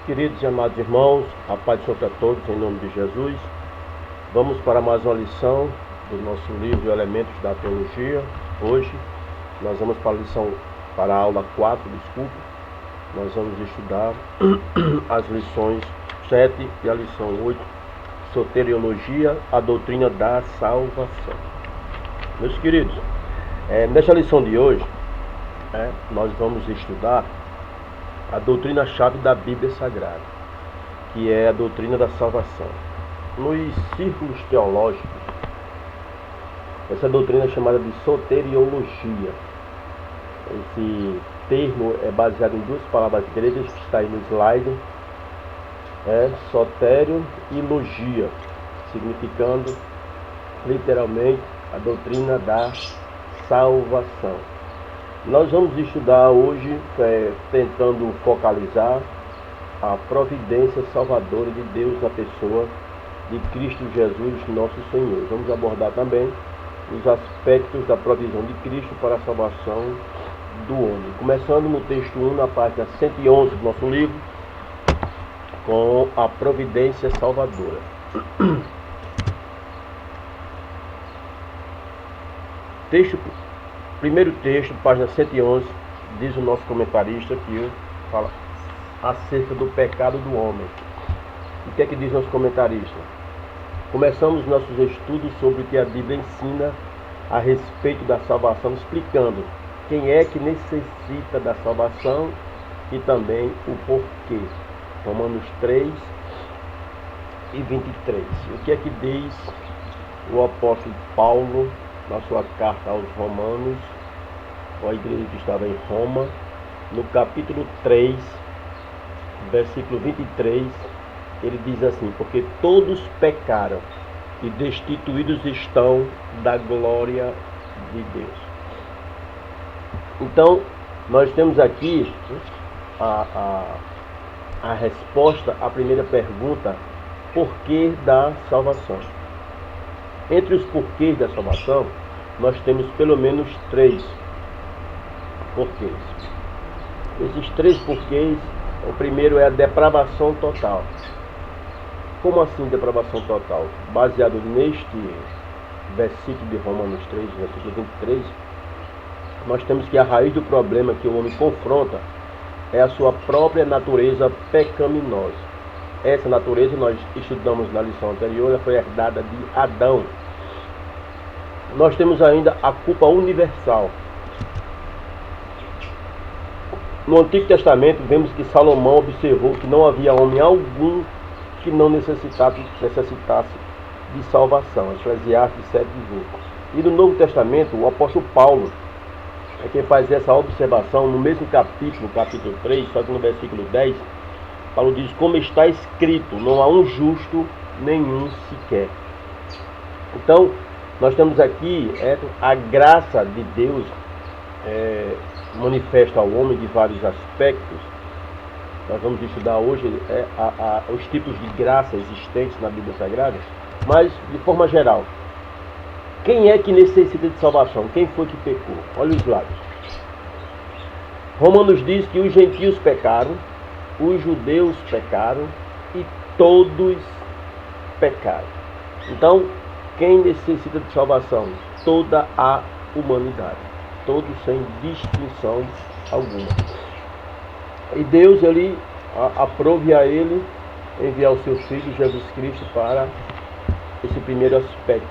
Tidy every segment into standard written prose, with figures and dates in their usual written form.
Queridos e amados irmãos, a paz do Senhor para todos, em nome de Jesus. Vamos para mais uma lição do nosso livro Elementos da Teologia. Hoje nós vamos para a aula 4, Nós vamos estudar as lições 7 e a lição 8, Soteriologia, a doutrina da salvação. Meus queridos, nesta lição de hoje, nós vamos estudar a doutrina-chave da Bíblia Sagrada, que é a doutrina da salvação. Nos círculos teológicos, essa doutrina é chamada de soteriologia. Esse termo é baseado em duas palavras gregas que está aí no slide, sotério e logia, significando literalmente a doutrina da salvação. Nós vamos estudar hoje, tentando focalizar a providência salvadora de Deus na pessoa de Cristo Jesus, nosso Senhor. Vamos abordar também os aspectos da provisão de Cristo para a salvação do homem. Começando no texto 1, na página 111 do nosso livro, com a providência salvadora. Primeiro texto, página 111, diz o nosso comentarista que fala acerca do pecado do homem. O que é que diz nosso comentarista? Começamos nossos estudos sobre o que a Bíblia ensina a respeito da salvação, explicando quem é que necessita da salvação e também o porquê. Romanos 3 e 23. O que é que diz o apóstolo Paulo na sua carta aos Romanos, a igreja que estava em Roma, no capítulo 3, versículo 23, ele diz assim: porque todos pecaram e destituídos estão da glória de Deus. Então, nós temos aqui a resposta à primeira pergunta: porquê da salvação? Entre os porquês da salvação, nós temos pelo menos 3 porquês. Esses 3 porquês, o primeiro é a depravação total. Como assim depravação total? Baseado neste versículo de Romanos 3, versículo 23, nós temos que a raiz do problema que o homem confronta é a sua própria natureza pecaminosa. Essa natureza, nós estudamos na lição anterior, ela foi herdada de Adão. Nós temos ainda a culpa universal. No Antigo Testamento, vemos que Salomão observou que não havia homem algum que não necessitasse de salvação. Eclesiastes 7:20. E no Novo Testamento, o apóstolo Paulo é quem faz essa observação no mesmo capítulo 3, só que no versículo 10, Paulo diz: como está escrito, não há um justo, nenhum sequer. Então, nós temos aqui a graça de Deus manifesta ao homem de vários aspectos. Nós vamos estudar hoje os tipos de graça existentes na Bíblia Sagrada, mas de forma geral, quem é que necessita de salvação? Quem foi que pecou? Olha os lados. Romanos diz que os gentios pecaram, os judeus pecaram e todos pecaram. Então, quem necessita de salvação? Toda a humanidade. Todos sem distinção alguma. E Deus, ele aprove a ele enviar o seu Filho Jesus Cristo para esse primeiro aspecto.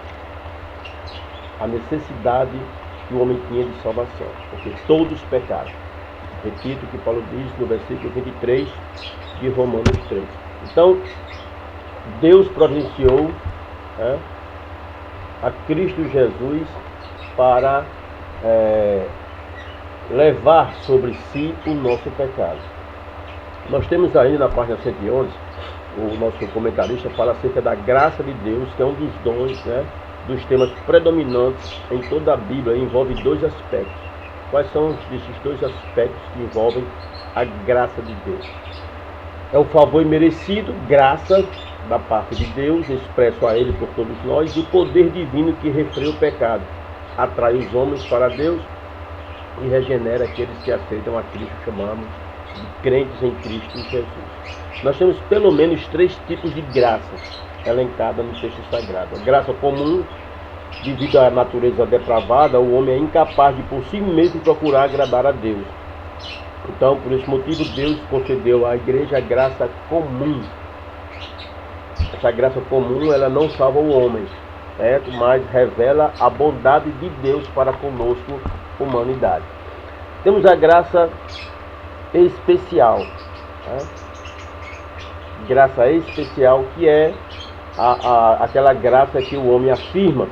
A necessidade que o homem tinha de salvação. Porque todos pecaram. Repito o que Paulo diz no versículo 23 de Romanos 3. Então, Deus providenciou a Cristo Jesus para levar sobre si o nosso pecado. Nós temos ainda na página 111, o nosso comentarista fala acerca da graça de Deus, que é um dos dons, dos temas predominantes em toda a Bíblia, e envolve 2 aspectos. Quais são esses 2 aspectos que envolvem a graça de Deus? É o favor imerecido, graça da parte de Deus, expresso a Ele por todos nós, e o poder divino que refreia o pecado, atrai os homens para Deus e regenera aqueles que aceitam a Cristo, chamamos de crentes em Cristo Jesus. Nós temos pelo menos 3 tipos de graças elencadas no texto sagrado. A graça comum, devido à natureza depravada, o homem é incapaz de por si mesmo procurar agradar a Deus. Então, por esse motivo, Deus concedeu à igreja a graça comum. Essa graça comum, ela não salva o homem, certo? Mas revela a bondade de Deus para conosco, humanidade. Temos a graça especial, né? Graça especial, que é aquela graça que o homem afirma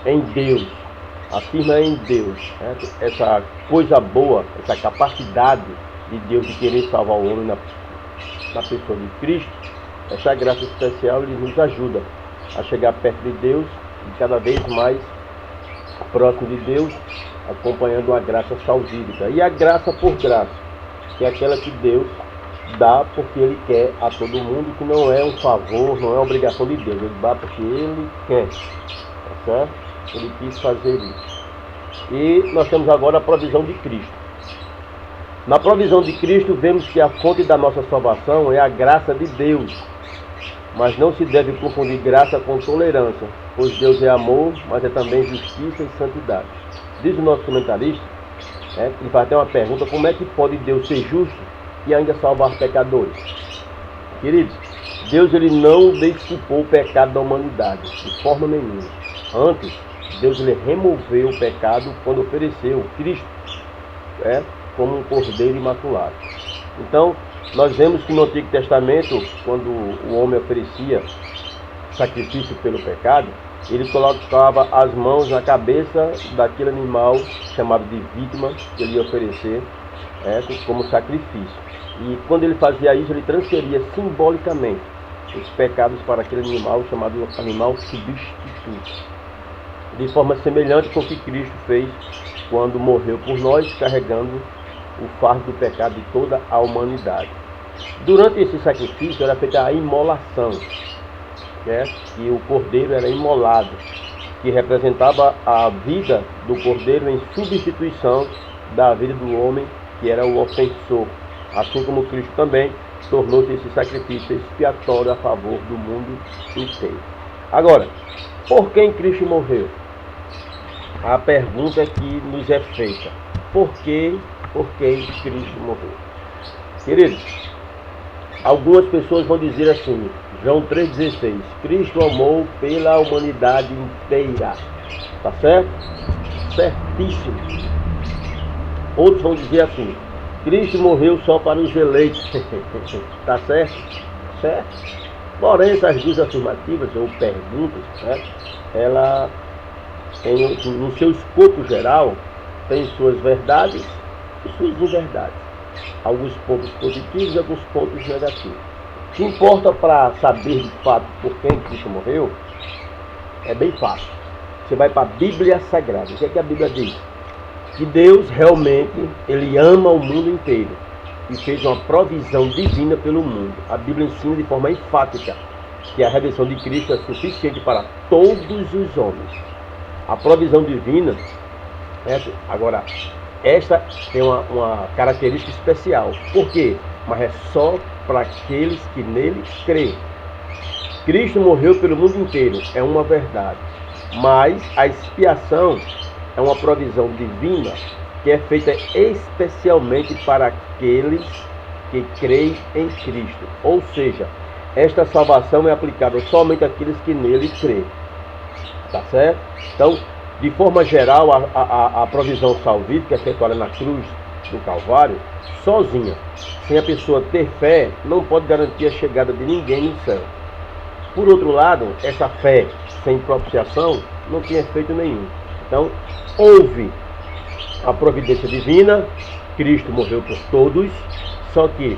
em Deus, afirma em Deus, certo? Essa coisa boa, essa capacidade de Deus de querer salvar o homem na pessoa de Cristo. Essa graça especial, ele nos ajuda a chegar perto de Deus e cada vez mais próximo de Deus, acompanhando a graça salvífica. E a graça por graça, que é aquela que Deus dá porque Ele quer a todo mundo, que não é um favor, não é obrigação de Deus. Ele dá porque Ele quer, tá certo? Ele quis fazer isso. E nós temos agora a provisão de Cristo. Na provisão de Cristo, vemos que a fonte da nossa salvação é a graça de Deus. Mas não se deve confundir graça com tolerância, pois Deus é amor, mas é também justiça e santidade. Diz o nosso comentarista, ele faz até uma pergunta: como é que pode Deus ser justo e ainda salvar pecadores? Queridos, Deus ele não desculpou o pecado da humanidade, de forma nenhuma. Antes, Deus ele removeu o pecado quando ofereceu Cristo como um cordeiro imaculado. Então, nós vemos que no Antigo Testamento, quando o homem oferecia sacrifício pelo pecado, ele colocava as mãos na cabeça daquele animal chamado de vítima que ele ia oferecer como sacrifício. E quando ele fazia isso, ele transferia simbolicamente os pecados para aquele animal chamado animal substituto. De forma semelhante com o que Cristo fez quando morreu por nós, carregando o fardo do pecado de toda a humanidade. Durante esse sacrifício era feita a imolação, e o cordeiro era imolado, que representava a vida do cordeiro em substituição da vida do homem, que era o ofensor. Assim como Cristo também tornou-se esse sacrifício expiatório a favor do mundo inteiro. Agora, por quem Cristo morreu? A pergunta que nos é feita: por quem Cristo morreu? Queridos, algumas pessoas vão dizer assim, João 3,16, Cristo amou pela humanidade inteira. Tá certo? Certíssimo. Outros vão dizer assim, Cristo morreu só para os eleitos. Tá certo? Certo? Porém, essas duas afirmativas ou perguntas, ela no seu escopo geral, tem suas verdades e suas inverdades. Alguns pontos positivos e alguns pontos negativos. O que importa para saber de fato por quem Cristo morreu é bem fácil. Você vai para a Bíblia Sagrada. O que é que a Bíblia diz? Que Deus realmente ele ama o mundo inteiro e fez uma provisão divina pelo mundo. A Bíblia ensina de forma enfática que a redenção de Cristo é suficiente para todos os homens. A provisão divina, agora, esta tem uma característica especial. Por quê? Mas é só para aqueles que nele creem. Cristo morreu pelo mundo inteiro, é uma verdade. Mas a expiação é uma provisão divina que é feita especialmente para aqueles que creem em Cristo. Ou seja, esta salvação é aplicável somente àqueles que nele creem. Tá certo? Então, de forma geral, a provisão salvífica efetuada na cruz do Calvário, sozinha, sem a pessoa ter fé, não pode garantir a chegada de ninguém no céu. Por outro lado, essa fé sem propiciação não tem efeito nenhum. Então, houve a providência divina, Cristo morreu por todos, só que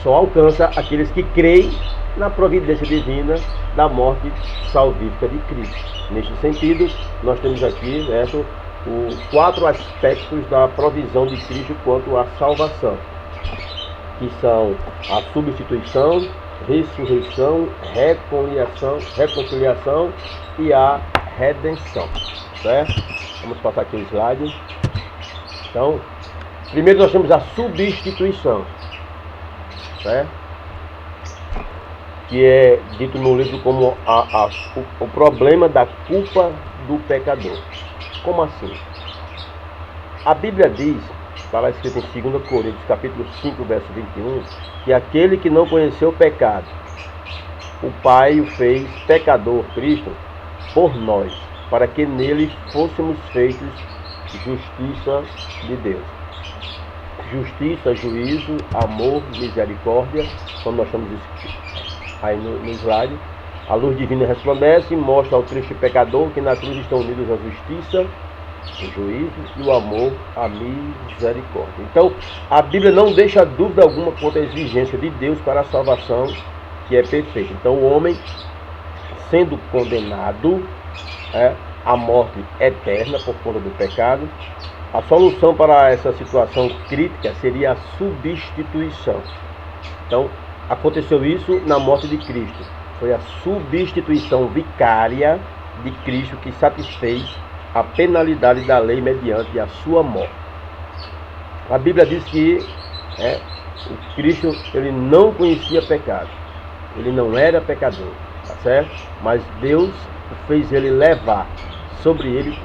só alcança aqueles que creem na providência divina da morte salvífica de Cristo. Neste sentido, nós temos aqui os 4 aspectos da provisão de Cristo quanto à salvação, que são a substituição, ressurreição, reconciliação e a redenção. Certo? Vamos passar aqui o slide. Então, Primeiro nós temos a substituição, certo? Que é dito no livro como o problema da culpa do pecador. Como assim? A Bíblia diz, está lá escrito em 2 Coríntios, capítulo 5, verso 21, que aquele que não conheceu o pecado, o Pai o fez pecador, Cristo, por nós, para que nele fôssemos feitos justiça de Deus. Justiça, juízo, amor, misericórdia, como nós estamos aí no slide. A luz divina resplandece e mostra ao triste pecador que na cruz estão unidos a justiça, o juízo e o amor, a misericórdia. Então, a Bíblia não deixa dúvida alguma quanto à exigência de Deus para a salvação, que é perfeita. Então, o homem, sendo condenado à morte eterna por conta do pecado, a solução para essa situação crítica seria a substituição. Então, aconteceu isso na morte de Cristo. Foi a substituição vicária de Cristo que satisfez a penalidade da lei mediante a sua morte. A Bíblia diz que o Cristo ele não conhecia pecado. Ele não era pecador, tá certo? Mas Deus fez ele levar sobre ele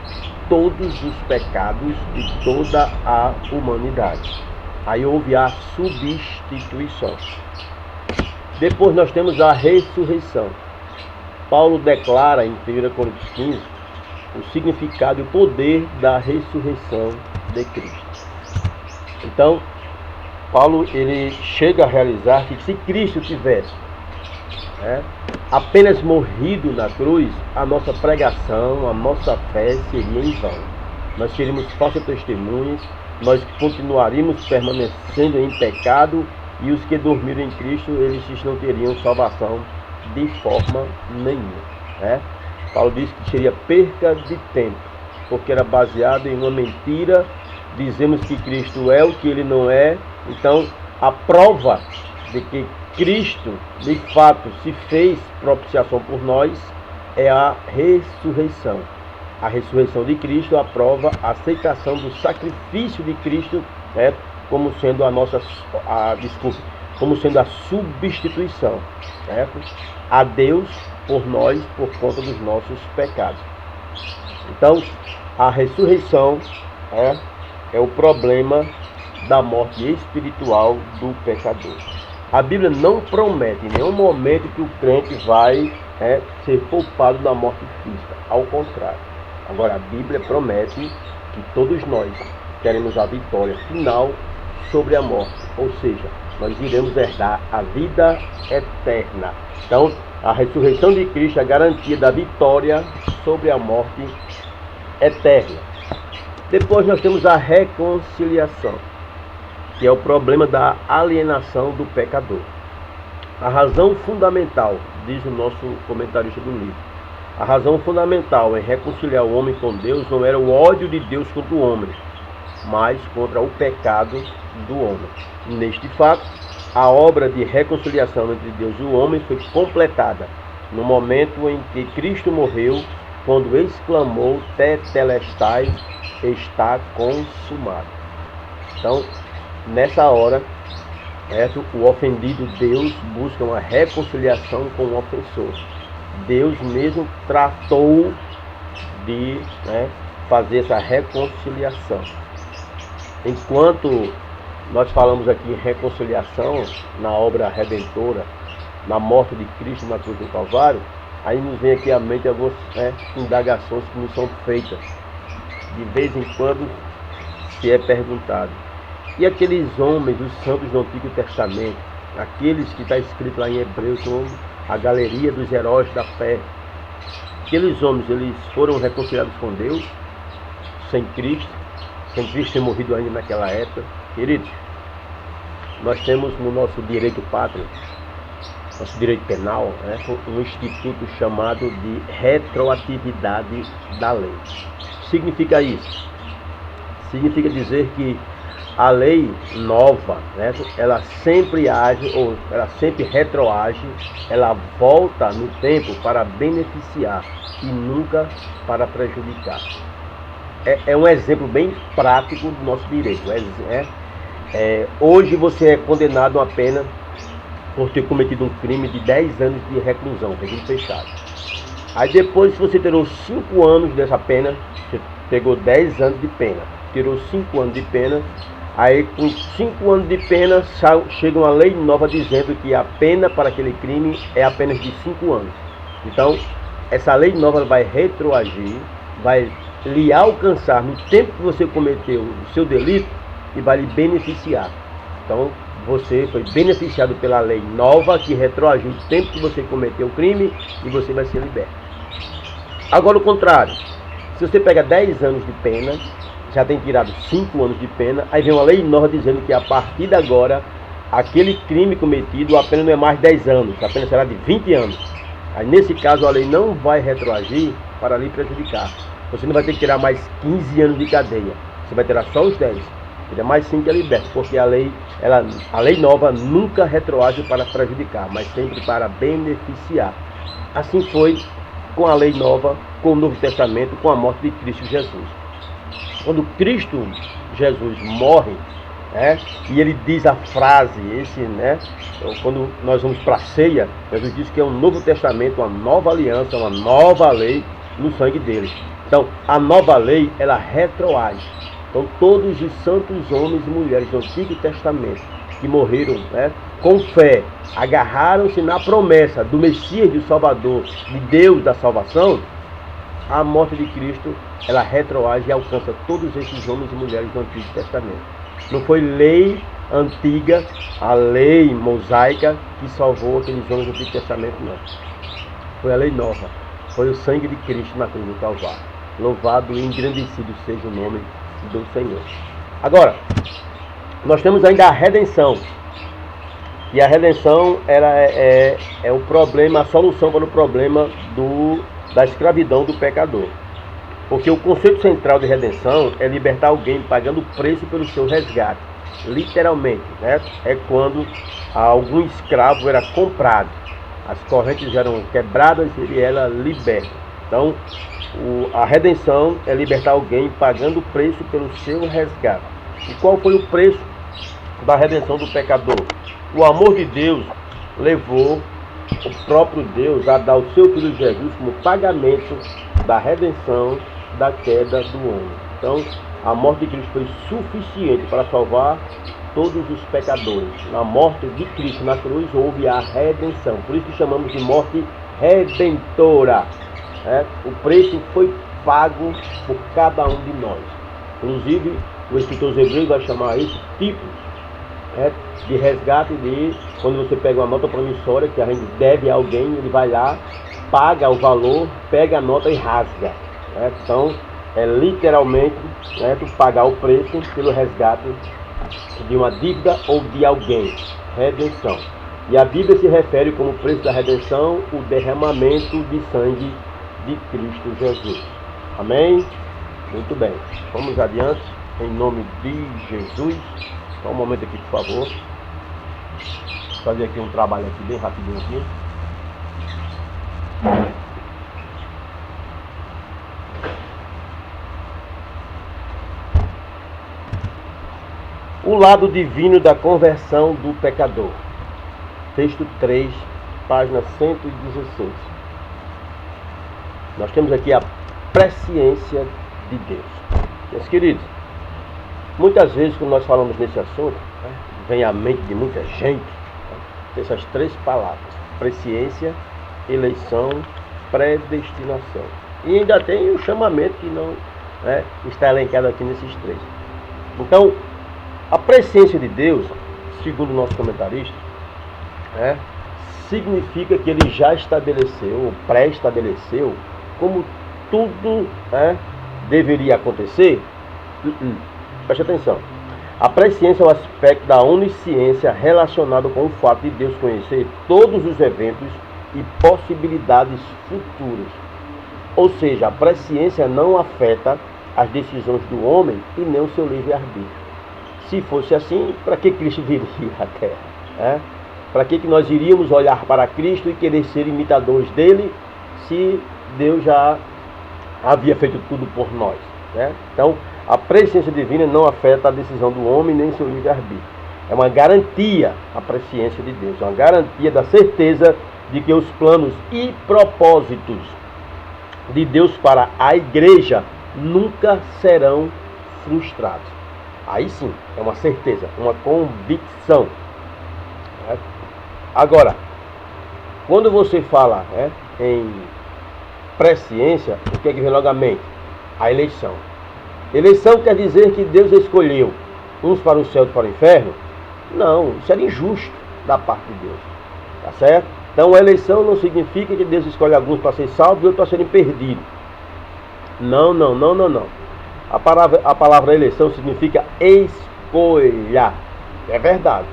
todos os pecados de toda a humanidade. Aí houve a substituição. Depois nós temos a ressurreição. Paulo declara em 1 Coríntios 15 o significado e o poder da ressurreição de Cristo. Então, Paulo ele chega a realizar que se Cristo tivesse apenas morrido na cruz, a nossa pregação, a nossa fé seria em vão. Nós seríamos falsas testemunhas, nós continuaríamos permanecendo em pecado e os que dormiram em Cristo, eles não teriam salvação de forma nenhuma. Paulo diz que seria perca de tempo, porque era baseado em uma mentira. Dizemos que Cristo é o que ele não é. Então, a prova de que Cristo, de fato, se fez propiciação por nós é a ressurreição. A ressurreição de Cristo aprova a aceitação do sacrifício de Cristo, como sendo como sendo a substituição, certo? A Deus por nós, por conta dos nossos pecados. Então, a ressurreição é o problema da morte espiritual do pecador. A Bíblia não promete em nenhum momento que o crente vai ser poupado da morte física. Ao contrário. Agora, a Bíblia promete que todos nós teremos a vitória final sobre a morte. Ou seja, nós iremos herdar a vida eterna. Então, a ressurreição de Cristo é a garantia da vitória sobre a morte eterna. Depois nós temos a reconciliação, que é o problema da alienação do pecador. A razão fundamental, diz o nosso comentarista do livro, a razão fundamental em reconciliar o homem com Deus não era o ódio de Deus contra o homem, mas contra o pecado do homem. Neste fato, a obra de reconciliação entre Deus e o homem foi completada no momento em que Cristo morreu, quando exclamou: Tetelestai, está consumado. Então, nessa hora, o ofendido Deus busca uma reconciliação com o ofensor. Deus mesmo tratou de fazer essa reconciliação. Enquanto nós falamos aqui em reconciliação na obra redentora, na morte de Cristo na cruz do Calvário, aí nos vem aqui à mente algumas indagações que nos são feitas. De vez em quando se é perguntado: e aqueles homens, os santos do Antigo Testamento, aqueles que está escrito lá em Hebreus como a galeria dos heróis da fé, aqueles homens, eles foram reconciliados com Deus sem Cristo ter morrido ainda naquela época? Queridos, nós temos no nosso direito pátrio, nosso direito penal, um instituto chamado de retroatividade da lei. Significa isso? Significa dizer que a lei nova, ela sempre age, ou ela sempre retroage, ela volta no tempo para beneficiar e nunca para prejudicar. é um exemplo bem prático do nosso direito. Hoje você é condenado a uma pena por ter cometido um crime de 10 anos de reclusão, regime fechado. Aí depois, se você tirou 5 anos dessa pena, você pegou 10 anos de pena, tirou 5 anos de pena, aí com 5 anos de pena chega uma lei nova dizendo que a pena para aquele crime é apenas de 5 anos. Então, essa lei nova vai retroagir, vai lhe alcançar no tempo que você cometeu o seu delito e vai lhe beneficiar. Então, você foi beneficiado pela lei nova que retroagiu o tempo que você cometeu o crime e você vai ser liberto. Agora o contrário, se você pega 10 anos de pena, já tem tirado 5 anos de pena, aí vem uma lei nova dizendo que a partir de agora, aquele crime cometido, a pena não é mais 10 anos, a pena será de 20 anos. Aí nesse caso a lei não vai retroagir para lhe prejudicar. Você não vai ter que tirar mais 15 anos de cadeia, você vai tirar só os 10. Tira mais 5 é liberto, porque a lei nova nunca retroage para prejudicar, mas sempre para beneficiar. Assim foi com a lei nova, com o Novo Testamento, com a morte de Cristo Jesus. Quando Cristo Jesus morre, e ele diz a frase, quando nós vamos para a ceia, Jesus diz que é um Novo Testamento, uma nova aliança, uma nova lei no sangue dele. Então, a nova lei, ela retroage. Então, todos os santos homens e mulheres do Antigo Testamento que morreram com fé, agarraram-se na promessa do Messias, do Salvador, de Deus da salvação, a morte de Cristo, ela retroage e alcança todos esses homens e mulheres do Antigo Testamento. Não foi lei antiga, a lei mosaica, que salvou aqueles homens do Antigo Testamento, não. Foi a lei nova, foi o sangue de Cristo na cruz do Calvário. Louvado e engrandecido seja o nome do Senhor. Agora, nós temos ainda a redenção. E a redenção é o problema, a solução para o problema da escravidão do pecador. Porque o conceito central de redenção é libertar alguém pagando preço pelo seu resgate. Literalmente, é quando algum escravo era comprado, as correntes eram quebradas e ele era liberto. Então, a redenção é libertar alguém pagando preço pelo seu resgate. E qual foi o preço da redenção do pecador? O amor de Deus levou o próprio Deus a dar o seu Filho Jesus como pagamento da redenção da queda do homem. Então, a morte de Cristo foi suficiente para salvar todos os pecadores. Na morte de Cristo na cruz houve a redenção. Por isso que chamamos de morte redentora. O preço foi pago por cada um de nós. Inclusive, o escritor Hebreus vai chamar isso tipos de resgate, de quando você pega uma nota promissória que a gente deve a alguém, ele vai lá, paga o valor, pega a nota e rasga. Então, é literalmente tu pagar o preço pelo resgate de uma dívida ou de alguém. Redenção. E a Bíblia se refere como preço da redenção o derramamento de sangue de Cristo Jesus. Amém? Muito bem. Vamos adiante, em nome de Jesus. Só um momento aqui, por favor. Vou fazer aqui um trabalho aqui bem rapidinho aqui. O lado divino da conversão do pecador. Texto 3, página 116. Nós temos aqui a presciência de Deus. Meus queridos, muitas vezes quando nós falamos nesse assunto, vem à mente de muita gente essas 3 palavras: presciência, eleição, predestinação. E ainda tem o chamamento que não está elencado aqui nesses 3. Então, a presciência de Deus, segundo o nosso comentarista, significa que ele já estabeleceu, ou pré-estabeleceu, como tudo deveria acontecer. Preste atenção. A presciência é o aspecto da onisciência relacionado com o fato de Deus conhecer todos os eventos e possibilidades futuras. Ou seja, a presciência não afeta as decisões do homem e nem o seu livre-arbítrio. Se fosse assim, para que Cristo viria à Terra? Para que nós iríamos olhar para Cristo e querer ser imitadores dele, se Deus já havia feito tudo por nós? né? Então, a presciência divina não afeta a decisão do homem nem seu livre-arbítrio. É uma garantia a presciência de Deus, é uma garantia da certeza de que os planos e propósitos de Deus para a igreja nunca serão frustrados. Aí sim, é uma certeza, uma convicção. Né? Agora, quando você fala, né, em presciência, o que é que vem logo à mente? A eleição. Eleição quer dizer que Deus escolheu uns para o céu e para o inferno? Não, isso era injusto da parte de Deus. Tá certo? Então a eleição não significa que Deus escolhe alguns para ser salvos e outros para serem perdidos. Não. A palavra eleição significa escolha. É verdade.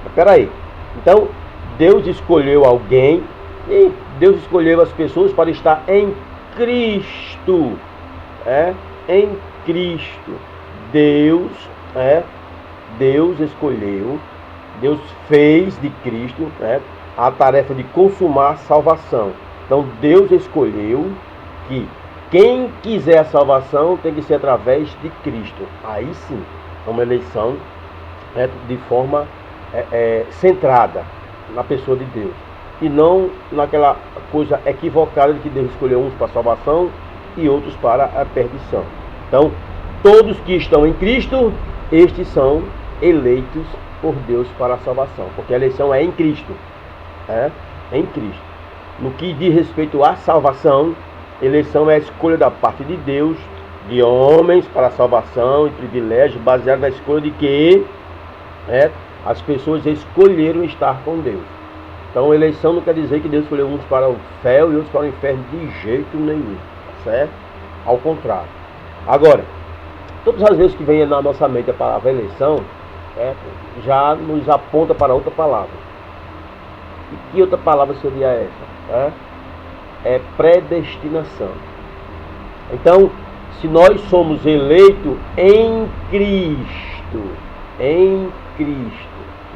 Mas peraí. Então, Deus escolheu alguém e Deus escolheu as pessoas para estar em Cristo. Em Cristo. Deus escolheu, Deus fez de Cristo, a tarefa de consumar a salvação. Então Deus escolheu que quem quiser a salvação tem que ser através de Cristo. Aí sim, é uma eleição de forma centrada na pessoa de Deus. E não naquela coisa equivocada de que Deus escolheu uns para a salvação e outros para a perdição. Então, todos que estão em Cristo, estes são eleitos por Deus para a salvação. Porque a eleição é em Cristo. Em Cristo. No que diz respeito à salvação, eleição é a escolha da parte de Deus, de homens para a salvação e privilégio, baseado na escolha de que as pessoas escolheram estar com Deus. Então, eleição não quer dizer que Deus escolheu uns para o céu e outros para o inferno de jeito nenhum. Certo? Ao contrário. Agora, todas as vezes que vem na nossa mente a palavra eleição, já nos aponta para outra palavra. E que outra palavra seria essa? É predestinação. Então, se nós somos eleitos em Cristo,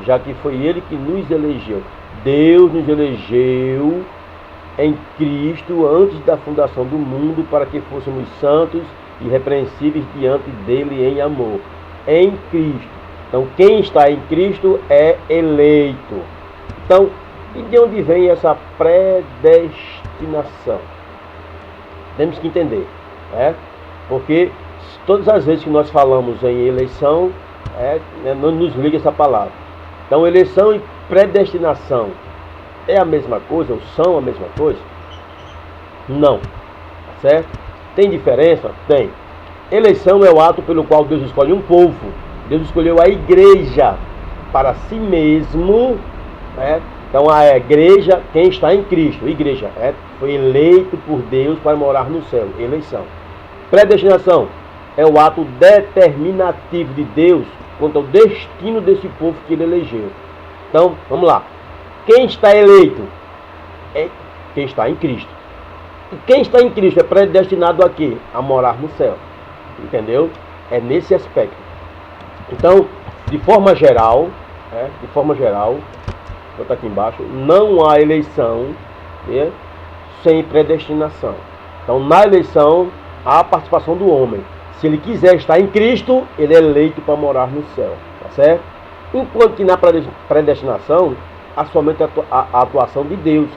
já que foi Ele que nos elegeu, Deus nos elegeu em Cristo antes da fundação do mundo para que fôssemos santos e irrepreensíveis diante dele em amor. Em Cristo. Então, quem está em Cristo é eleito. Então, e de onde vem essa predestinação? Temos que entender. Porque todas as vezes que nós falamos em eleição, não nos liga essa palavra. Então, eleição e predestinação é a mesma coisa, ou são a mesma coisa? Não. Certo? Tem diferença? Tem. Eleição é o ato pelo qual Deus escolhe um povo. Deus escolheu a igreja para si mesmo. Então a igreja, quem está em Cristo, igreja, foi eleito por Deus para morar no céu. Eleição. Predestinação é o ato determinativo de Deus quanto ao destino desse povo que ele elegeu. Então, vamos lá. Quem está eleito é quem está em Cristo. E quem está em Cristo é predestinado a quê? A morar no céu. Entendeu? É nesse aspecto. Então, de forma geral, vou botar aqui embaixo, não há eleição sem predestinação. Então, na eleição, há a participação do homem. Se ele quiser estar em Cristo, ele é eleito para morar no céu. Tá certo? Enquanto que na predestinação, há somente a atuação de Deus.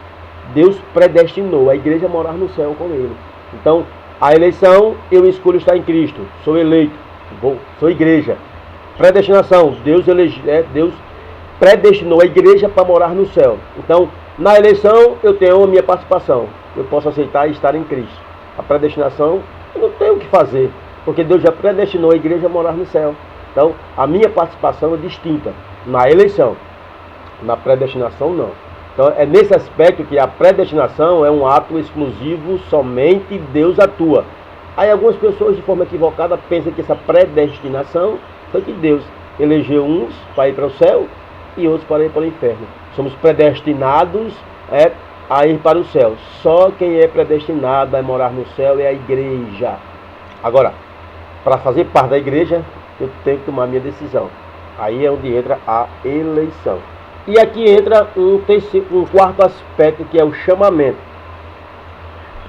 Deus predestinou a igreja a morar no céu com ele. Então, a eleição, eu escolho estar em Cristo. Sou eleito. Sou igreja. Predestinação, Deus predestinou a igreja para morar no céu. Então, na eleição, eu tenho a minha participação. Eu posso aceitar e estar em Cristo. A predestinação, eu não tenho o que fazer. Porque Deus já predestinou a igreja a morar no céu. Então, a minha participação é distinta. Na eleição. Na predestinação, não. Então, é nesse aspecto que a predestinação é um ato exclusivo, somente Deus atua. Aí algumas pessoas, de forma equivocada, pensam que essa predestinação foi que Deus elegeu uns para ir para o céu e outros para ir para o inferno. Somos predestinados a ir para o céu. Só quem é predestinado a morar no céu é a igreja. Agora, para fazer parte da igreja, eu tenho que tomar minha decisão. Aí é onde entra a eleição. E aqui entra um quarto aspecto, que é o chamamento.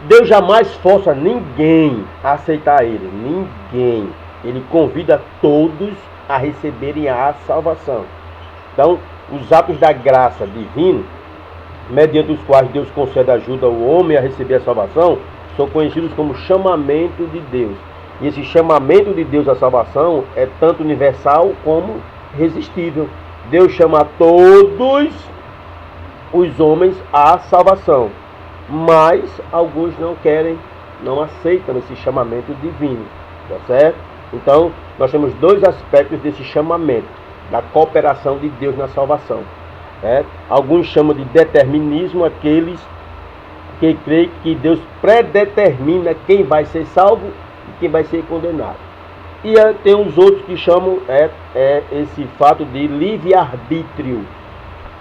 Deus jamais força ninguém a aceitar Ele. Ninguém. Ele convida todos a receberem a salvação. Então, os atos da graça divina, mediante os quais Deus concede ajuda ao homem a receber a salvação, são conhecidos como chamamento de Deus. E esse chamamento de Deus à salvação é tanto universal como irresistível. Deus chama todos os homens à salvação, mas alguns não querem, não aceitam esse chamamento divino, tá certo? Então, nós temos dois aspectos desse chamamento, da cooperação de Deus na salvação. Alguns chamam de determinismo aqueles que creem que Deus predetermina quem vai ser salvo e quem vai ser condenado. E tem os outros que chamam esse fato de livre-arbítrio.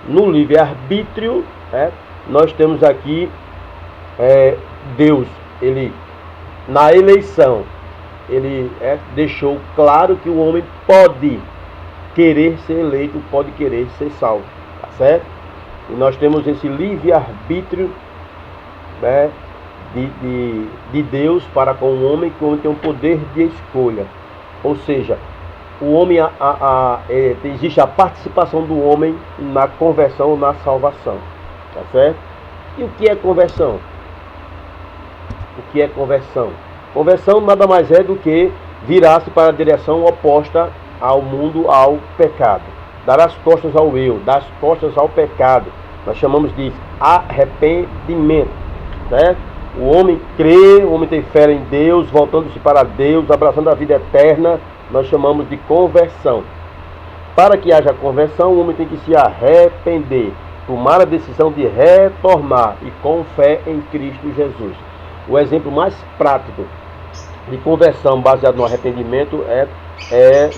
No livre-arbítrio, nós temos aqui Deus, ele na eleição, ele deixou claro que o homem pode querer ser eleito, pode querer ser salvo, tá certo? E nós temos esse livre-arbítrio de Deus para com o homem, que o homem tem um poder de escolha. Ou seja, o homem existe a participação do homem na conversão, na salvação, tá certo? E o que é conversão? O que é conversão? Conversão nada mais é do que virar-se para a direção oposta ao mundo, ao pecado. Dar as costas ao eu, dar as costas ao pecado. Nós chamamos de arrependimento, certo? O homem crê, o homem tem fé em Deus, voltando-se para Deus, abraçando a vida eterna, nós chamamos de conversão. Para que haja conversão, o homem tem que se arrepender, tomar a decisão de retornar e com fé em Cristo Jesus. O exemplo mais prático de conversão baseado no arrependimento é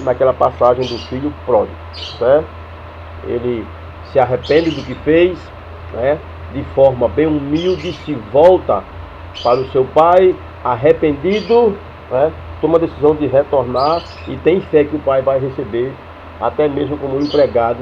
naquela passagem do filho pródigo, certo? Ele se arrepende do que fez, de forma bem humilde, se volta para o seu pai, arrependido, toma a decisão de retornar e tem fé que o pai vai receber, até mesmo como um empregado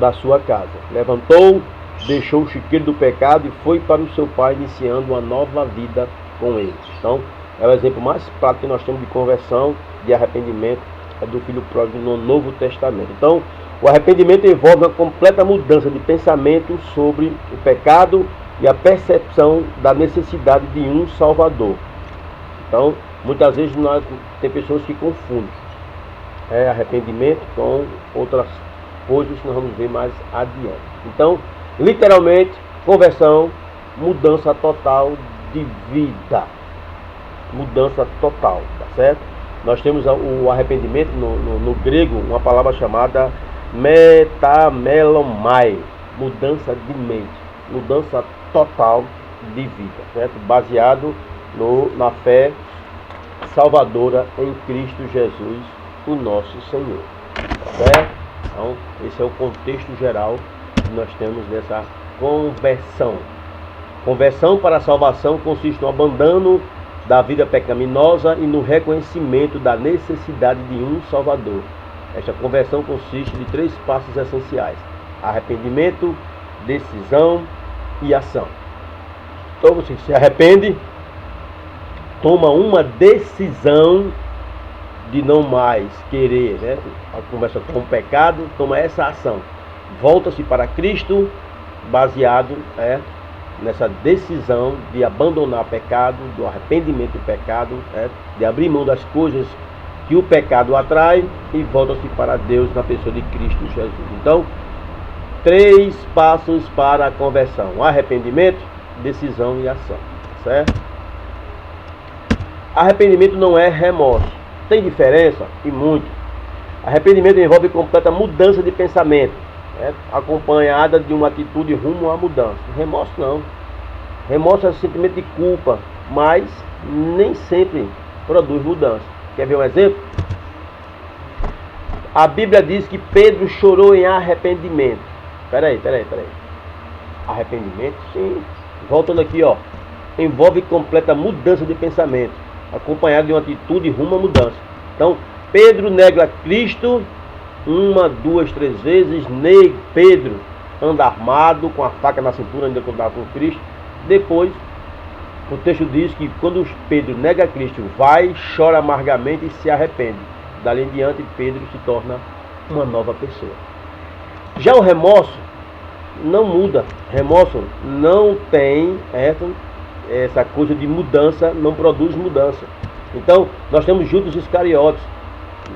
da sua casa. Levantou, deixou o chiqueiro do pecado e foi para o seu pai, iniciando uma nova vida com ele. Então, é o exemplo mais prático que nós temos de conversão, de arrependimento, do filho pródigo no Novo Testamento. Então, o arrependimento envolve uma completa mudança de pensamento sobre o pecado e a percepção da necessidade de um Salvador. Então, muitas vezes tem pessoas que confundem arrependimento com outras coisas que nós vamos ver mais adiante. Então, literalmente, conversão, mudança total de vida. Mudança total, tá certo? Nós temos o arrependimento no grego, uma palavra chamada metamelomai, mudança de mente, mudança total de vida, certo? Baseado na fé salvadora em Cristo Jesus, o nosso Senhor, certo? Então, esse é o contexto geral que nós temos dessa conversão. Conversão para a salvação consiste no abandono da vida pecaminosa e no reconhecimento da necessidade de um Salvador. Esta conversão consiste de 3 passos essenciais: arrependimento, decisão e ação. Então você se arrepende, toma uma decisão de não mais querer, a conversa com o pecado, toma essa ação, volta-se para Cristo, baseado nessa decisão de abandonar o pecado, do arrependimento do pecado, de abrir mão das coisas que o pecado atrai e volta-se para Deus na pessoa de Cristo Jesus. Então, 3 passos para a conversão: arrependimento, decisão e ação, certo? Arrependimento não é remorso. Tem diferença? E muito. Arrependimento envolve completa mudança de pensamento, acompanhada de uma atitude rumo à mudança. Remorso não. Remorso é sentimento de culpa, mas nem sempre produz mudança. Quer ver um exemplo? A Bíblia diz que Pedro chorou em arrependimento. Peraí. Arrependimento? Sim. Voltando aqui, envolve completa mudança de pensamento, acompanhado de uma atitude rumo à mudança. Então, Pedro nega Cristo 1, 2, 3 vezes. Pedro anda armado, com a faca na cintura, ainda que andava com Cristo. Depois, O texto diz que quando Pedro nega Cristo, vai, chora amargamente e se arrepende. Dali em diante, Pedro se torna uma nova pessoa. Já o remorso não muda. Remorso não tem essa coisa de mudança, não produz mudança. Então, nós temos Judas Iscariotes.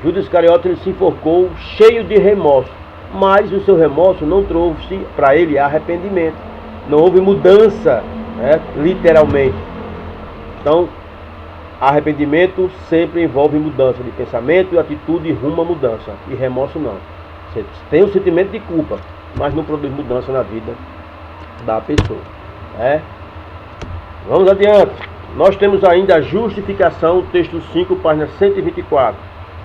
Judas Iscariotes, ele se enforcou cheio de remorso, mas o seu remorso não trouxe para ele arrependimento. Não houve mudança, literalmente. Então, arrependimento sempre envolve mudança de pensamento e atitude rumo à mudança. E remorso não. Você tem um sentimento de culpa, mas não produz mudança na vida da pessoa. Vamos adiante. Nós temos ainda a justificação, texto 5, página 124.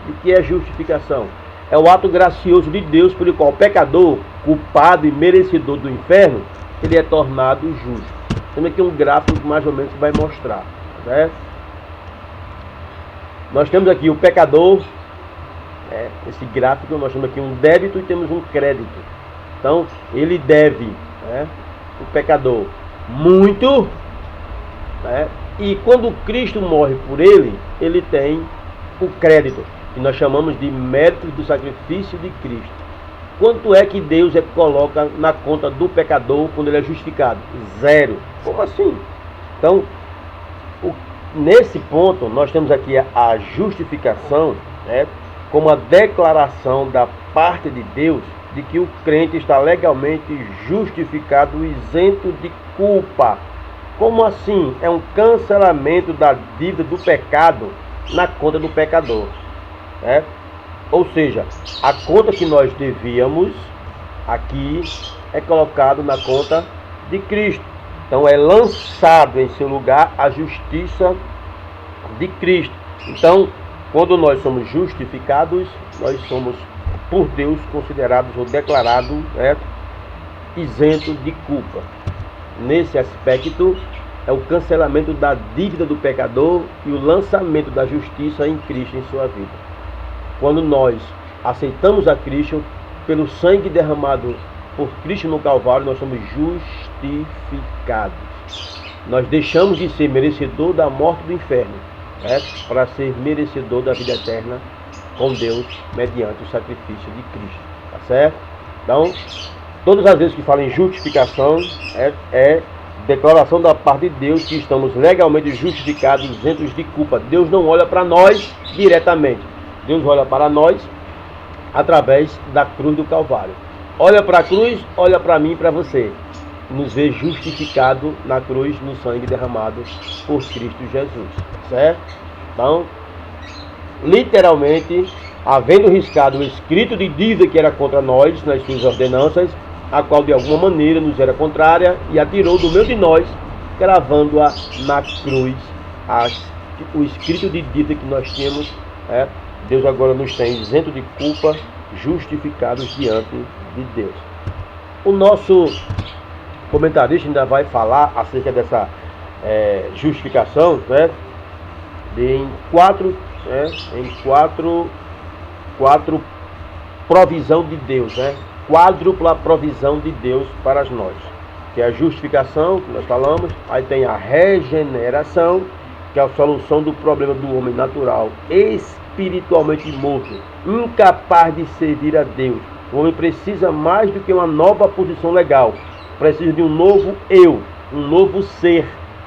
O que é justificação? É o ato gracioso de Deus pelo qual o pecador, culpado e merecedor do inferno, ele é tornado justo. Temos aqui um gráfico que mais ou menos vai mostrar. Nós temos aqui o pecador, esse gráfico, nós temos aqui um débito e temos um crédito. Então, ele deve, o pecador, muito, e quando Cristo morre por ele, ele tem o crédito, que nós chamamos de mérito do sacrifício de Cristo. Quanto é que Deus coloca na conta do pecador quando ele é justificado? 0. Como assim? Então, nesse ponto, nós temos aqui a justificação, como a declaração da parte de Deus de que o crente está legalmente justificado, isento de culpa. Como assim? É um cancelamento da dívida do pecado na conta do pecador. Ou seja, a conta que nós devíamos aqui é colocado na conta de Cristo. Então é lançado em seu lugar a justiça de Cristo. Então, quando nós somos justificados, nós somos por Deus considerados ou declarados isentos de culpa. Nesse aspecto, é o cancelamento da dívida do pecador e o lançamento da justiça em Cristo em sua vida. Quando nós aceitamos a Cristo, pelo sangue derramado por Cristo no Calvário, nós somos justificados. Nós deixamos de ser merecedor da morte do inferno, para ser merecedor da vida eterna com Deus, mediante o sacrifício de Cristo. Tá certo? Então, todas as vezes que falam em justificação, é declaração da parte de Deus que estamos legalmente justificados, isentos de culpa. Deus não olha para nós diretamente. Deus olha para nós através da cruz do Calvário. Olha para a cruz, olha para mim e para você. Nos vê justificado na cruz, no sangue derramado por Cristo Jesus. Certo? Então, literalmente, havendo riscado o escrito de dívida que era contra nós nas suas ordenanças, a qual de alguma maneira nos era contrária, e atirou do meio de nós, gravando-a na cruz, o escrito de dívida que nós tínhamos. Deus agora nos tem isento de culpa, justificados diante de Deus. O nosso comentarista ainda vai falar acerca dessa justificação, em quatro provisão de Deus, quádrupla provisão de Deus para nós, que é a justificação, que nós falamos, aí tem a regeneração, que é a solução do problema do homem natural, espiritualmente morto, incapaz de servir a Deus. O homem precisa mais do que uma nova posição legal, precisa de um novo eu, um novo ser.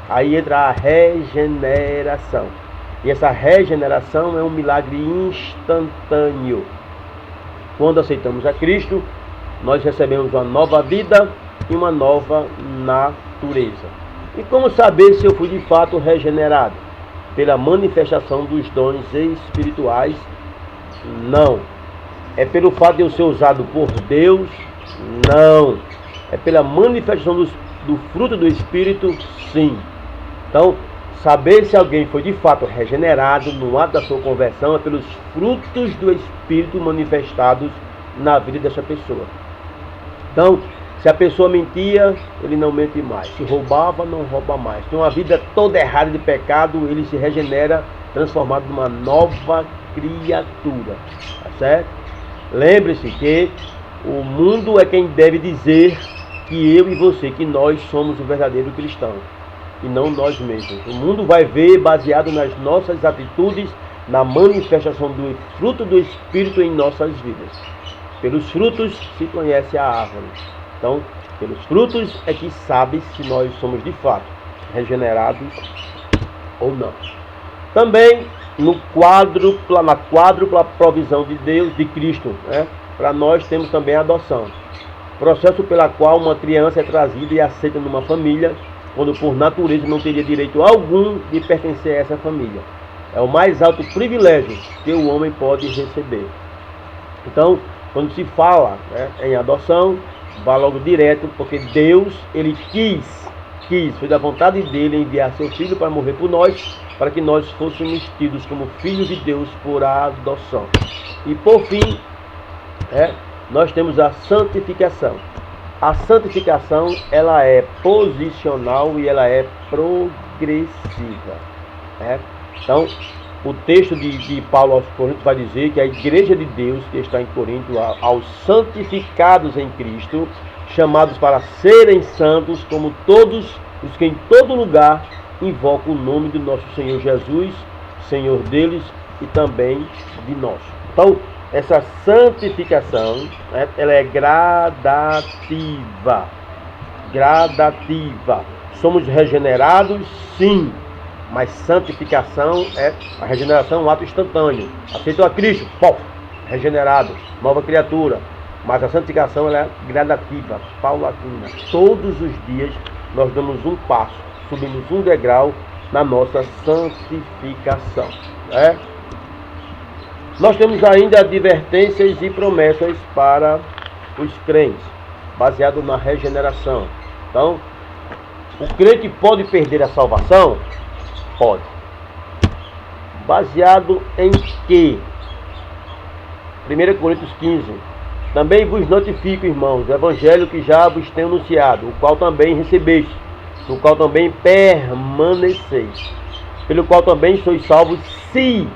Aí entra a regeneração. E essa regeneração é um milagre instantâneo. Quando aceitamos a Cristo, nós recebemos uma nova vida e uma nova natureza. E como saber se eu fui de fato regenerado? Pela manifestação dos dons espirituais? Não. É pelo fato de eu ser usado por Deus? Não. É pela manifestação do fruto do Espírito? Sim. Então, saber se alguém foi de fato regenerado no ato da sua conversão é pelos frutos do Espírito manifestados na vida dessa pessoa. Então, se a pessoa mentia, ele não mente mais. Se roubava, não rouba mais. Tem uma vida toda errada de pecado, ele se regenera, transformado numa nova criatura. Tá certo? Lembre-se que o mundo é quem deve dizer que eu e você, que nós somos o verdadeiro cristão. e não nós mesmos. O mundo vai ver baseado nas nossas atitudes, na manifestação do fruto do Espírito em nossas vidas. Pelos frutos se conhece a árvore. Então, pelos frutos é que sabe se nós somos de fato regenerados ou não. Também na quádrupla provisão de Deus, de Cristo, né? Para nós temos também a adoção. Processo pela qual uma criança é trazida e aceita numa família, quando por natureza não teria direito algum de pertencer a essa família. É o mais alto privilégio que o homem pode receber. Então, quando se fala, né, em adoção, vai logo direto, porque Deus, Ele quis, foi da vontade dele enviar seu Filho para morrer por nós, para que nós fôssemos tidos como filhos de Deus por adoção. E por fim, nós temos a santificação. A santificação, ela é posicional e ela é progressiva. Então, o texto de Paulo aos Coríntios vai dizer que a igreja de Deus, que está em Corinto, aos santificados em Cristo, chamados para serem santos, como todos os que em todo lugar invocam o nome do nosso Senhor Jesus, Senhor deles e também de nós. Então, essa santificação, ela é gradativa. Somos regenerados, sim, mas santificação a regeneração é um ato instantâneo. Aceitou a Cristo, regenerado, nova criatura. Mas a santificação, ela é gradativa, paulatina. Todos os dias nós damos um passo, subimos um degrau na nossa santificação. Nós temos ainda advertências e promessas para os crentes, baseado na regeneração. Então, o crente pode perder a salvação? Pode. Baseado em quê? 1 Coríntios 15. Também vos notifico, irmãos, o evangelho que já vos tenho anunciado, o qual também recebeste, no qual também permaneceis, pelo qual também sois salvos, se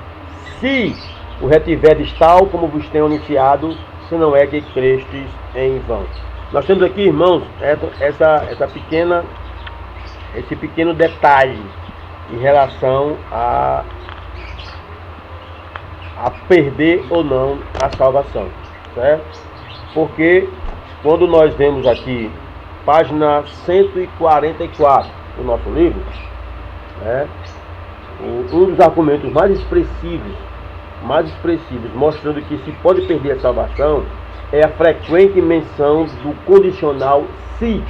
o retiverdes tal como vos tenho anunciado, se não é que crestes em vão. Nós temos aqui, irmãos, esse pequeno detalhe em relação a perder ou não a salvação, certo? Porque quando nós vemos aqui página 144 do nosso livro, um dos argumentos mais expressivos, mostrando que se pode perder a salvação, é a frequente menção do condicional se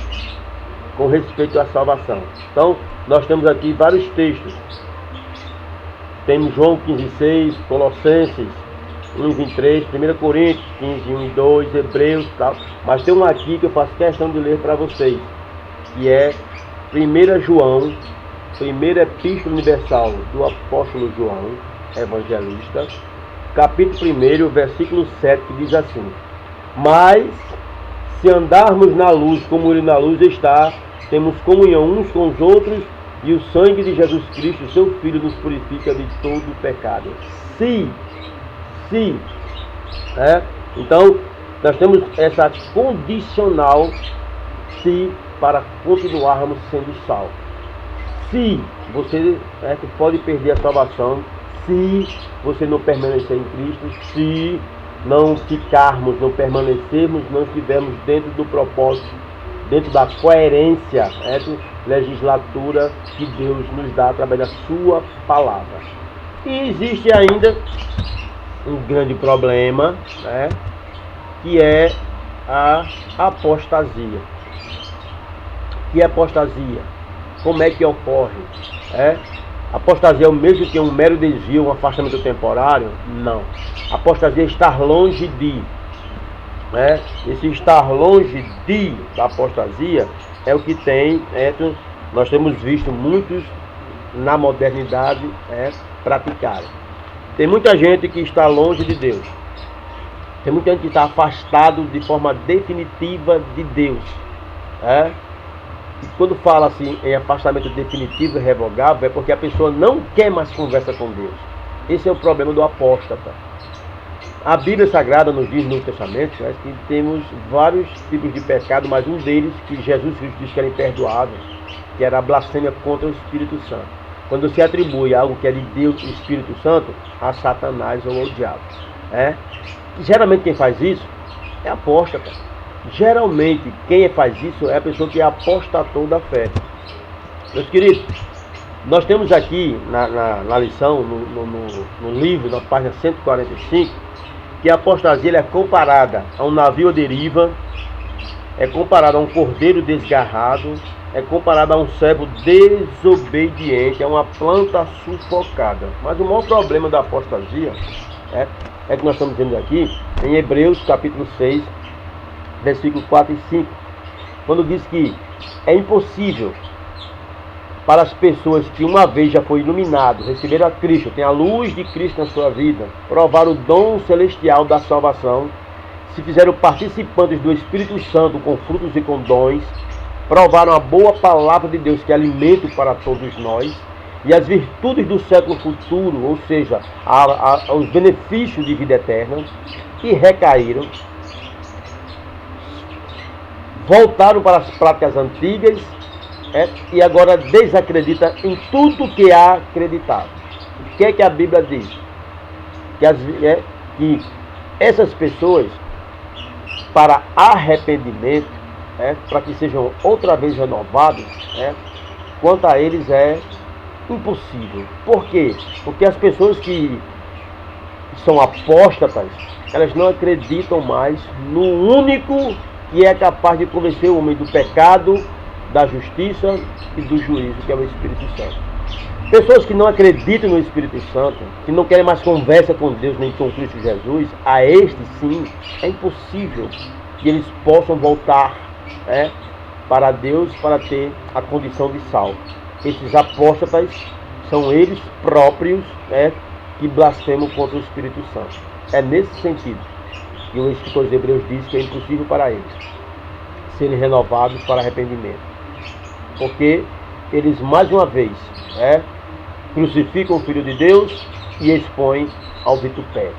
com respeito à salvação. Então, nós temos aqui vários textos. Temos João 15,6, Colossenses 1,23, 1 Coríntios 15, 1 e 2, Hebreus, tal. Mas tem um aqui que eu faço questão de ler para vocês, que é 1 João, primeira epístola universal do apóstolo João, evangelista, capítulo 1, versículo 7, que diz assim: mas, se andarmos na luz como Ele na luz está, temos comunhão uns com os outros, e o sangue de Jesus Cristo, seu Filho, nos purifica de todo o pecado. Se. Então, nós temos essa condicional se para continuarmos sendo salvos. Se você pode perder a salvação, se você não permanecer em Cristo, se não ficarmos, não permanecermos, não estivermos dentro do propósito, dentro da coerência, legislatura que Deus nos dá através da sua palavra. E existe ainda um grande problema, que é a apostasia. Que é apostasia? Como é que ocorre? Apostasia é o mesmo que um mero desvio, um afastamento temporário? Não. Apostasia é estar longe de. Esse estar longe de da apostasia é o que tem, nós temos visto muitos na modernidade praticarem. Tem muita gente que está longe de Deus. Tem muita gente que está afastado de forma definitiva de Deus. E quando fala assim em afastamento definitivo e revogável, é porque a pessoa não quer mais conversa com Deus. Esse é o problema do apóstata. A Bíblia Sagrada nos diz no Novo Testamento, né, que temos vários tipos de pecado, mas um deles que Jesus Cristo diz que era imperdoável, que era a blasfêmia contra o Espírito Santo. Quando se atribui algo que é de Deus, o Espírito Santo, a Satanás ou ao diabo. Geralmente quem faz isso é apóstata. Geralmente quem faz isso é a pessoa que apostatou da fé. Meus queridos, nós temos aqui na lição, no livro, na página 145, que a apostasia é comparada a um navio à deriva, é comparada a um cordeiro desgarrado, é comparada a um servo desobediente, a uma planta sufocada. Mas o maior problema da apostasia é que nós estamos vendo aqui em Hebreus capítulo 6, versículos 4 e 5, quando diz que é impossível para as pessoas que uma vez já foi iluminado, receberam a Cristo, tem a luz de Cristo na sua vida, provar o dom celestial da salvação, se fizeram participantes do Espírito Santo com frutos e com dons, provaram a boa palavra de Deus que é alimento para todos nós, e as virtudes do século futuro, ou seja, os benefícios de vida eterna, e recaíram, voltaram para as práticas antigas, e agora desacredita em tudo que há acreditado. O que é que a Bíblia diz? Que essas pessoas, para arrependimento, para que sejam outra vez renovados, quanto a eles é impossível. Por quê? Porque as pessoas que são apóstatas, elas não acreditam mais no único que é capaz de convencer o homem do pecado, da justiça e do juízo, que é o Espírito Santo. Pessoas que não acreditam no Espírito Santo, que não querem mais conversa com Deus nem com Cristo Jesus, a estes sim, é impossível que eles possam voltar para Deus para ter a condição de salvo. Esses apóstatas são eles próprios que blasfemam contra o Espírito Santo. É nesse sentido que o escritor de Hebreus diz que é impossível para eles serem renovados para arrependimento. Porque eles mais uma vez crucificam o Filho de Deus e expõem ao vitupério.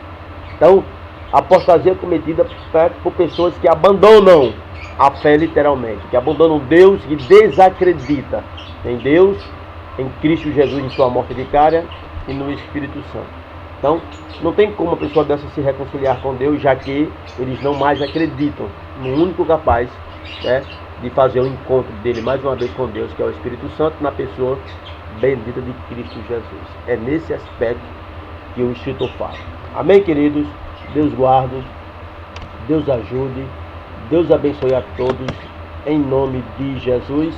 Então, a apostasia é cometida por pessoas que abandonam a fé literalmente, que abandonam Deus e desacreditam em Deus, em Cristo Jesus, em sua morte vicária e no Espírito Santo. Então, não tem como uma pessoa dessa se reconciliar com Deus, já que eles não mais acreditam no único capaz de fazer o encontro dele mais uma vez com Deus, que é o Espírito Santo, na pessoa bendita de Cristo Jesus. É nesse aspecto que o escritor fala. Amém, queridos? Deus guarde, Deus ajude, Deus abençoe a todos, em nome de Jesus.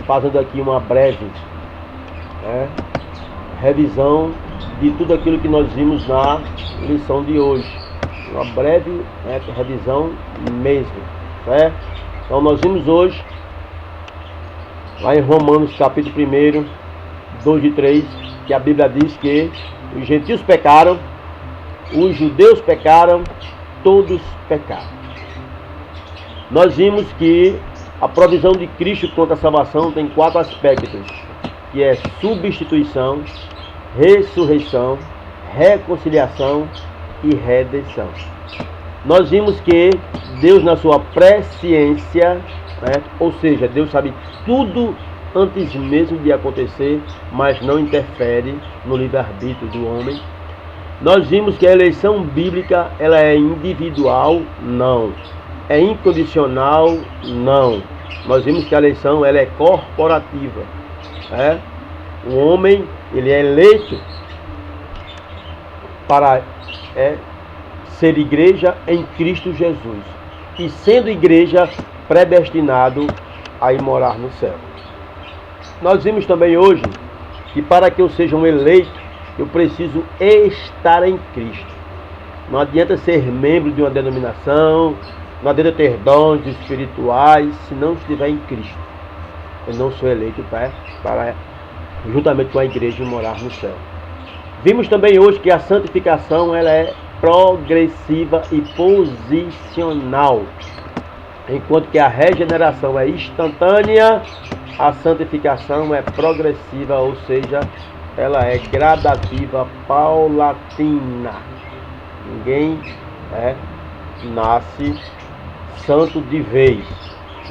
Fazendo aqui uma breve revisão de tudo aquilo que nós vimos na lição de hoje. Uma breve revisão mesmo, certo? Então nós vimos hoje, lá em Romanos capítulo 1, 2 e 3, que a Bíblia diz que os gentios pecaram, os judeus pecaram, todos pecaram. Nós vimos que a provisão de Cristo contra a salvação tem 4 aspectos, que é substituição, ressurreição, reconciliação e redenção. Nós vimos que Deus, na sua presciência, ou seja, Deus sabe tudo antes mesmo de acontecer, mas não interfere no livre-arbítrio do homem. Nós vimos que a eleição bíblica ela é individual? Não. É incondicional? Não. Nós vimos que a eleição ela é corporativa. O homem ele é eleito para ser igreja em Cristo Jesus, e sendo igreja, predestinado a ir morar no céu. Nós vimos também hoje que para que eu seja um eleito, eu preciso estar em Cristo. Não adianta ser membro de uma denominação, não adianta ter dons espirituais, se não estiver em Cristo. Eu não sou eleito para juntamente com a igreja, morar no céu. Vimos também hoje que a santificação ela é progressiva e posicional. Enquanto que a regeneração é instantânea, a santificação é progressiva, ou seja, ela é gradativa, paulatina. Ninguém nasce santo de vez.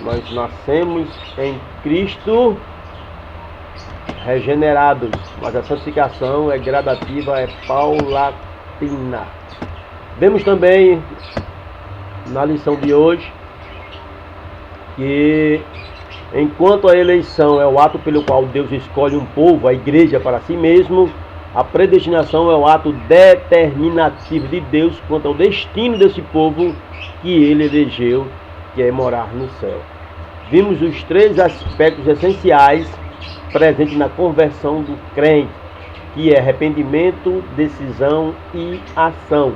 Nós nascemos em Cristo regenerados, mas a santificação é gradativa, é paulatina. Vemos também na lição de hoje que enquanto a eleição é o ato pelo qual Deus escolhe um povo, a igreja, para si mesmo, a predestinação é o ato determinativo de Deus quanto ao destino desse povo que ele elegeu, que é morar no céu. Vimos os 3 aspectos essenciais presentes na conversão do crente, que é arrependimento, decisão e ação.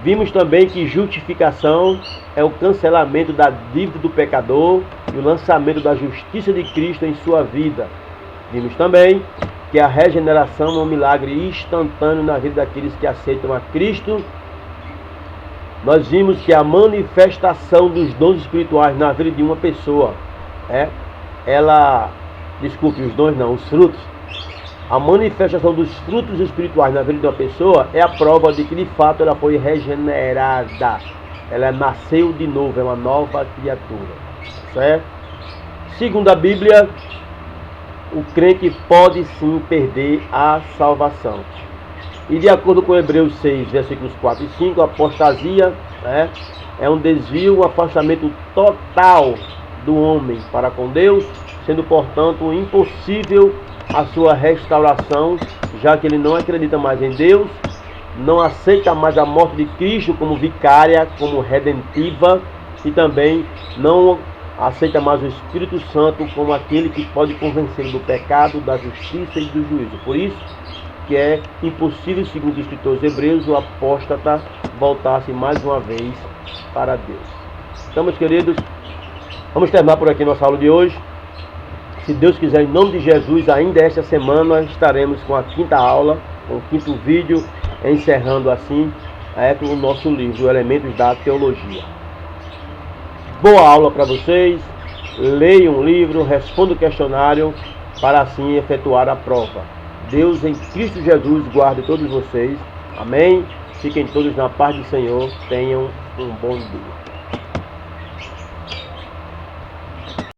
Vimos também que justificação é o cancelamento da dívida do pecador e o lançamento da justiça de Cristo em sua vida. Vimos também que a regeneração é um milagre instantâneo na vida daqueles que aceitam a Cristo. Nós vimos que a manifestação dos dons espirituais na vida de uma pessoa, os frutos. A manifestação dos frutos espirituais na vida de uma pessoa é a prova de que de fato ela foi regenerada. Ela nasceu de novo, é uma nova criatura. Certo? Segundo a Bíblia, o crente pode sim perder a salvação. E de acordo com Hebreus 6, versículos 4 e 5, a apostasia é um desvio, um afastamento total do homem para com Deus, sendo portanto impossível a sua restauração, já que ele não acredita mais em Deus, não aceita mais a morte de Cristo como vicária, como redentiva, e também não aceita mais o Espírito Santo como aquele que pode convencer do pecado, da justiça e do juízo. Por isso que é impossível, segundo os escritores hebreus, o apóstata voltasse mais uma vez para Deus. Então, meus queridos, vamos terminar por aqui nossa aula de hoje. Se Deus quiser, em nome de Jesus, ainda esta semana estaremos com a 5ª aula, com o 5º vídeo, encerrando assim o nosso livro, Elementos da Teologia. Boa aula para vocês, leiam o livro, respondam o questionário, para assim efetuar a prova. Deus em Cristo Jesus guarde todos vocês. Amém? Fiquem todos na paz do Senhor. Tenham um bom dia.